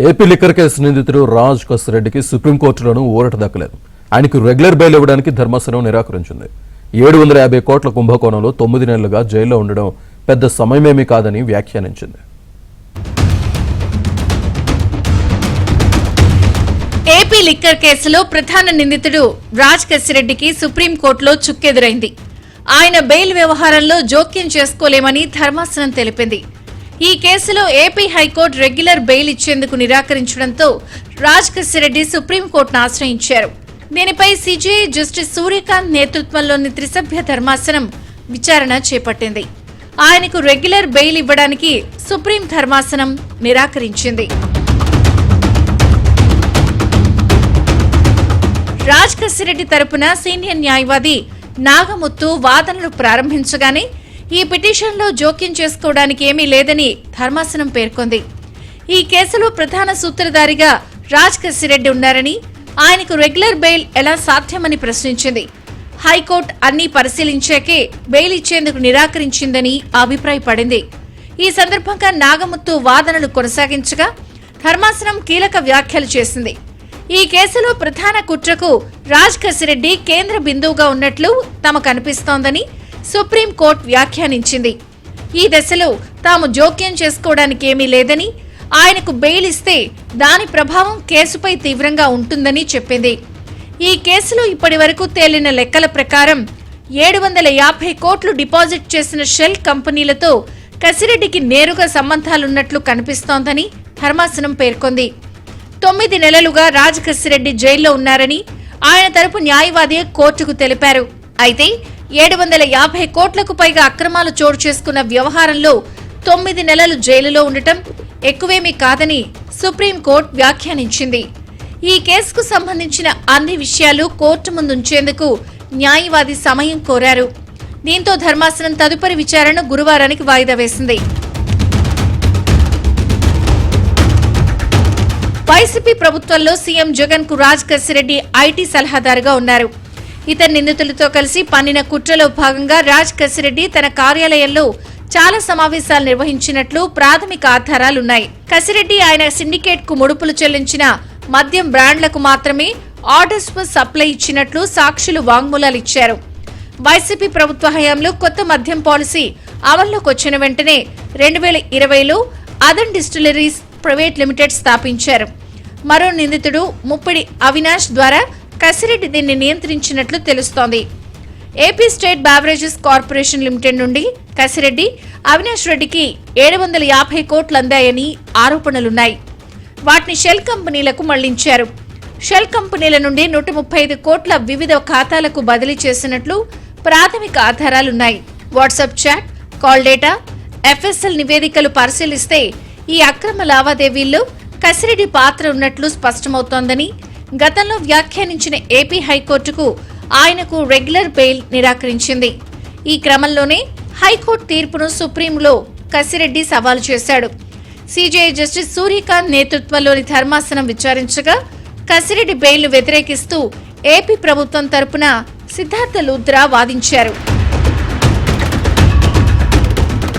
AP liquor case నిందితుడు రాజ్ కసిరెడ్డికి సుప్రీంకోర్టులోనూ ఊరట దక్కలేదు. ఆయనకు రెగ్యులర్ బెయిల్ ఇవ్వడానికి ధర్మాసనం నిరాకరించింది. 750 కోట్ల కుంభకోణంలో 9 నెలలుగా జైల్లో ఉండడం పెద్ద సమయమేమీ కాదని వ్యాఖ్యానించింది. ఏపీ లిక్కర్ కేసులో ప్రధాన నిందితుడు రాజ్ కసిరెడ్డికి సుప్రీంకోర్టులో చుక్కెదురైంది. ఆయన బెయిల్ వ్యవహారంలో జోక్యం చేసుకోలేమని ధర్మాసనం తెలిపింది. ఈ కేసులో ఏపీ హైకోర్టు రెగ్యులర్ బెయిల్ ఇచ్చేందుకు నిరాకరించడంతో రాజ్ కసిరెడ్డి సుప్రీంకోర్టును ఆశ్రయించారు. దీనిపై సిజేఐ జస్టిస్ సూర్యకాంత్ నేతృత్వంలోని త్రిసభ్య ధర్మాసనం విచారణ చేపట్టింది. ఆయనకు రెగ్యులర్ బెయిల్ ఇవ్వడానికి సుప్రీం ధర్మాసనం నిరాకరించింది. రాజ్ కసిరెడ్డి తరపున సీనియర్ న్యాయవాది నాగముత్తు వాదనలు ప్రారంభించగానే ఈ పిటిషన్లో జోక్యం చేసుకోవడానికి ఏమీ లేదని ధర్మాసనం పేర్కొంది. ఈ కేసులో ప్రధాన సూత్రధారిగా రాజ్ కసిరెడ్డి ఉన్నారని, ఆయనకు రెగ్యులర్ బెయిల్ ఎలా సాధ్యమని ప్రశ్నించింది. హైకోర్టు అన్ని పరిశీలించాకే బెయిల్ ఇచ్చేందుకు నిరాకరించిందని అభిప్రాయపడింది. ఈ సందర్భంగా నాగముత్తు వాదనలు కొనసాగించగా ధర్మాసనం కీలక వ్యాఖ్యలు చేసింది. ఈ కేసులో ప్రధాన కుట్రకు రాజ్ కసిరెడ్డి కేంద్ర బిందువుగా ఉన్నట్లు తమకు అనిపిస్తోందని సుప్రీంకోర్టు వ్యాఖ్యానించింది. ఈ దశలో తాము జోక్యం చేసుకోవడానికి ఏమీ లేదని, ఆయనకు బెయిల్ ఇస్తే దాని ప్రభావం కేసుపై తీవ్రంగా ఉంటుందని చెప్పింది. ఈ కేసులో ఇప్పటి వరకు తేలిన లెక్కల ప్రకారం 750 కోట్లు డిపాజిట్ చేసిన షెల్ కంపెనీలతో కసిరెడ్డికి నేరుగా సంబంధాలున్నట్లు కనిపిస్తోందని ధర్మాసనం పేర్కొంది. 9 నెలలుగా రాజ్ కసిరెడ్డి జైల్లో ఉన్నారని ఆయన తరపు న్యాయవాది కోర్టుకు తెలిపారు. అయితే 750 కోట్లకు పైగా అక్రమాలు చోటు చేసుకున్న వ్యవహారంలో 9 నెలలు జైలులో ఉండటం ఎక్కువేమీ కాదని సుప్రీంకోర్టు వ్యాఖ్యానించింది. ఈ కేసుకు సంబంధించిన అన్ని విషయాలు కోర్టు ముందుంచేందుకు న్యాయవాది సమయం కోరారు. దీంతో ధర్మాసనం తదుపరి విచారణ గురువారానికి వాయిదా వేసింది. వైసీపీ ప్రభుత్వంలో సీఎం జగన్ కు రాజ్ కసిరెడ్డి ఐటీ సలహాదారుగా ఉన్నారు. ఇతర నిందితులతో కలిసి పన్నిన కుట్రలో భాగంగా రాజ్ కసిరెడ్డి తన కార్యాలయంలో చాలా సమావేశాలు నిర్వహించినట్లు ప్రాథమిక ఆధారాలున్నాయి. కసిరెడ్డి ఆయన సిండికేట్ కు ముడుపులు చెల్లించిన మద్యం బ్రాండ్లకు మాత్రమే ఆర్డర్స్ పై సప్లై ఇచ్చినట్లు సాక్షులు వాంగ్మూలాలు ఇచ్చారు. వైసీపీ ప్రభుత్వ హయాంలో కొత్త మద్యం పాలసీ అమల్లోకి వచ్చిన వెంటనే 2020లో అదన్ డిస్టిలరీస్ ప్రైవేట్ లిమిటెడ్ స్థాపించారు. మరో నిందితుడు ముప్పిడి అవినాష్ ద్వారా కసిరెడ్డి దీన్ని నియంత్రించినట్లు తెలుస్తోంది. AP state beverages corporation limited నుండి కసిరెడ్డి, అవినాష్ రెడ్డికి 750 కోట్లు అందాయని ఆరోపణలున్నాయి. వాటిని షెల్ కంపెనీలకు మళ్లించారు. షెల్ కంపెనీల నుండి 135 కోట్ల వివిధ ఖాతాలకు బదిలీ చేసినట్లు ప్రాథమిక ఆధారాలున్నాయి. WhatsApp chat, call data, FSL నివేదికలు పరిశీలిస్తే ఈ అక్రమ లావాదేవీల్లో కసిరెడ్డి పాత్ర ఉన్నట్లు స్పష్టమవుతోందని గతంలో వ్యాఖ్యానించిన ఏపీ హైకోర్టుకు ఆయనకు రెగ్యులర్ బెయిల్ నిరాకరించింది. ఈ క్రమంలోనే హైకోర్టు తీర్పును సుప్రీంలో కసిరెడ్డి సవాలు చేశాడు. సిజేఐ జస్టిస్ సూర్యకాంత్ నేతృత్వంలోని ధర్మాసనం విచారించగా కసిరెడ్డి బెయిల్ను వ్యతిరేకిస్తూ ఏపీ ప్రభుత్వం తరపున సిద్ధార్థ లూథ్రా వాదించారు.